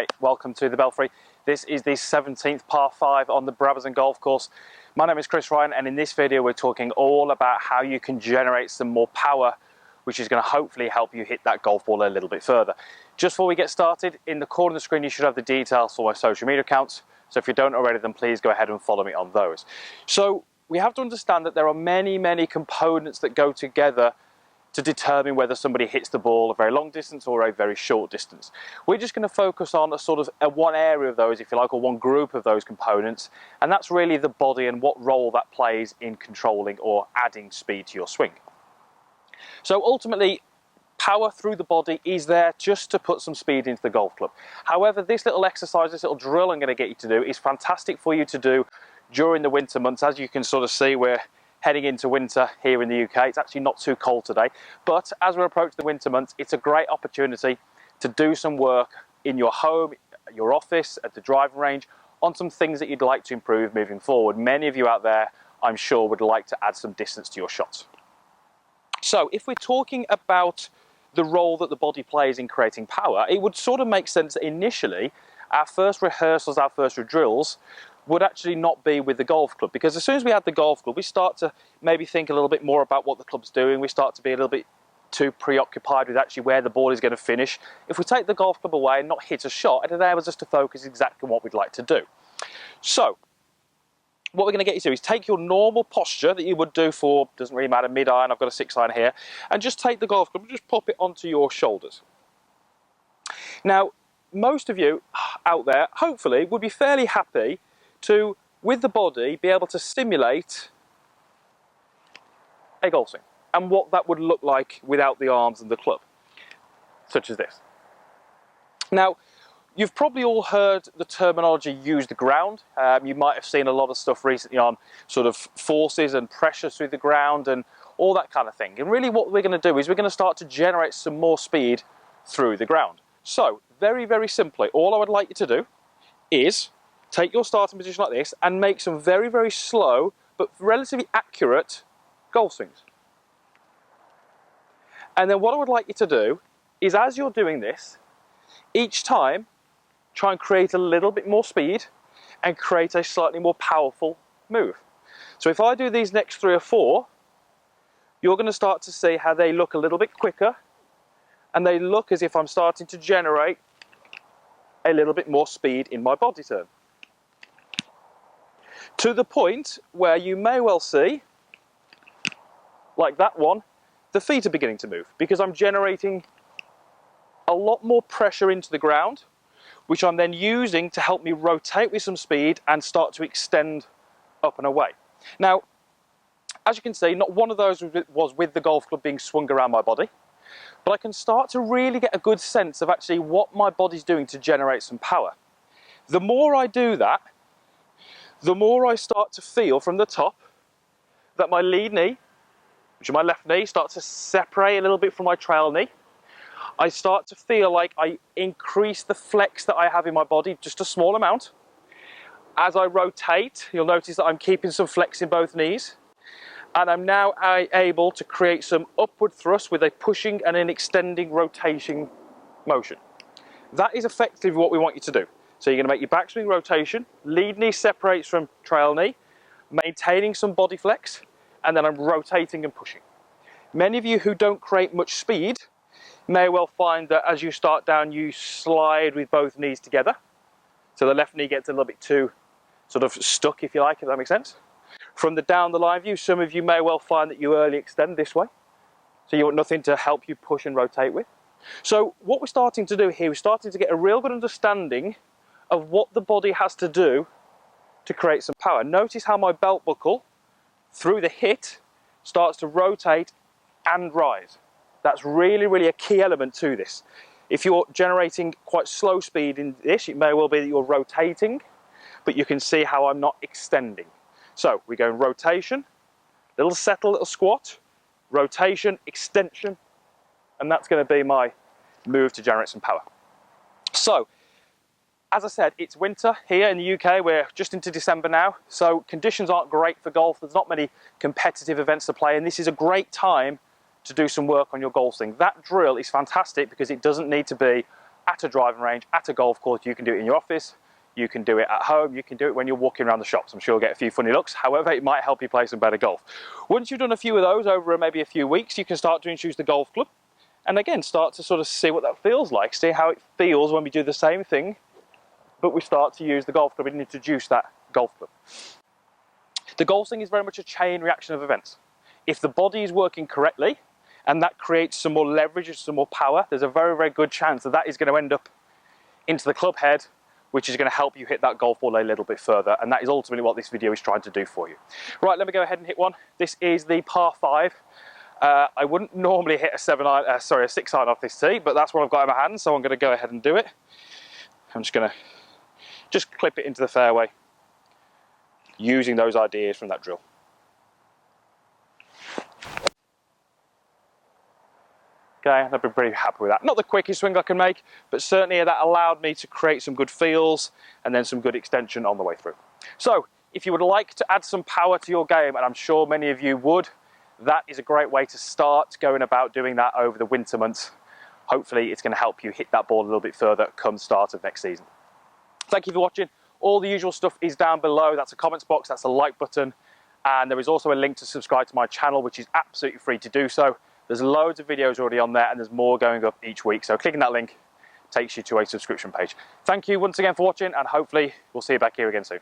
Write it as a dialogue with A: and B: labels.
A: Hi, welcome to the Belfry. This is the 17th par 5 on the Brabazon golf course. My name is Chris Ryan, and in this video we're talking all about how you can generate some more power, which is going to hopefully help you hit that golf ball a little bit further. Just before we get started, in the corner of the screen you should have the details for my social media accounts, so if you don't already, then please go ahead and follow me on those. So we have to understand that there are many components that go together to determine whether somebody hits the ball a very long distance or a very short distance. We're just going to focus on a sort of one area of those, if you like, or one group of those components, and that's really the body and what role that plays in controlling or adding speed to your swing. So ultimately, power through the body is there just to put some speed into the golf club. However, this little exercise, this little drill I'm going to get you to do is fantastic for you to do during the winter months. As you can sort of see, we're heading into winter here in the UK. It's actually not too cold today, but as we approach the winter months, it's a great opportunity to do some work in your home, your office, at the driving range, on some things that you'd like to improve moving forward. Many of you out there, I'm sure, would like to add some distance to your shots. So if we're talking about the role that the body plays in creating power, it would sort of make sense that initially our first rehearsals, our first drills would actually not be with the golf club, because as soon as we add the golf club, we start to maybe think a little bit more about what the club's doing. We start to be a little bit too preoccupied with actually where the ball is going to finish. If we take the golf club away and not hit a shot, it enables us to focus exactly on what we'd like to do. So what we're going to get you to do is take your normal posture that you would do for, doesn't really matter, mid-iron, I've got a 6-iron here, and just take the golf club and just pop it onto your shoulders. Now, most of you out there, hopefully, would be fairly happy to, with the body, be able to simulate a golf swing and what that would look like without the arms and the club, such as this. Now, you've probably all heard the terminology use the ground. You might have seen a lot of stuff recently on sort of forces and pressure through the ground and all that kind of thing. And really what we're going to do is we're going to start to generate some more speed through the ground. So, very simply, all I would like you to do is take your starting position like this and make some very slow but relatively accurate golf swings. And then what I would like you to do is, as you're doing this, each time try and create a little bit more speed and create a slightly more powerful move. So if I do these next 3 or 4, you're going to start to see how they look a little bit quicker, and they look as if I'm starting to generate a little bit more speed in my body turn. To the point where you may well see, like that one, the feet are beginning to move, because I'm generating a lot more pressure into the ground, which I'm then using to help me rotate with some speed and start to extend up and away. Now, as you can see, not one of those was with the golf club being swung around my body, but I can start to really get a good sense of actually what my body's doing to generate some power. The more I do that, the more I start to feel from the top that my lead knee, which is my left knee, starts to separate a little bit from my trail knee. I start to feel like I increase the flex that I have in my body, just a small amount. As I rotate, you'll notice that I'm keeping some flex in both knees. And I'm now able to create some upward thrust with a pushing and an extending rotation motion. That is effectively what we want you to do. So you're going to make your backswing rotation, lead knee separates from trail knee, maintaining some body flex, and then I'm rotating and pushing. Many of you who don't create much speed may well find that as you start down, you slide with both knees together. So the left knee gets a little bit too sort of stuck, if you like, if that makes sense. From the down the line view, some of you may well find that you early extend this way. So you want nothing to help you push and rotate with. So what we're starting to do here, we're starting to get a real good understanding of what the body has to do to create some power. Notice how my belt buckle, through the hit, starts to rotate and rise. That's really a key element to this. If you're generating quite slow speed in this, it may well be that you're rotating, but you can see how I'm not extending. So we go in rotation, little settle, little squat, rotation, extension, and that's going to be my move to generate some power. So, as I said, it's winter here in the UK. We're just into December now, so conditions aren't great for golf. There's not many competitive events to play, and this is a great time to do some work on your golf swing. That drill is fantastic because it doesn't need to be at a driving range, at a golf course. You can do it in your office, you can do it at home, you can do it when you're walking around the shops. I'm sure you'll get a few funny looks. However, it might help you play some better golf. Once you've done a few of those over maybe a few weeks, you can start to introduce the golf club. And again, start to sort of see what that feels like. See how it feels when we do the same thing, but we start to use the golf club and introduce that golf club. The golf swing is very much a chain reaction of events. If the body is working correctly, and that creates some more leverage and some more power, there's a very, very good chance that that is going to end up into the club head, which is going to help you hit that golf ball a little bit further. And that is ultimately what this video is trying to do for you. Right, let me go ahead and hit one. This is the par 5. I wouldn't normally hit a 6 iron off this tee, but that's what I've got in my hand, so I'm going to go ahead and do it. I'm just going to clip it into the fairway using those ideas from that drill. Okay, I've been pretty happy with that. Not the quickest swing I can make, but certainly that allowed me to create some good feels and then some good extension on the way through. So, if you would like to add some power to your game, and I'm sure many of you would, that is a great way to start going about doing that over the winter months. Hopefully it's going to help you hit that ball a little bit further come start of next season. Thank you for watching. All the usual stuff is down below. That's a comments box, that's a like button, and there is also a link to subscribe to my channel, which is absolutely free to do so. There's loads of videos already on there, and there's more going up each week, so clicking that link takes you to a subscription page. Thank you once again for watching, and hopefully we'll see you back here again soon.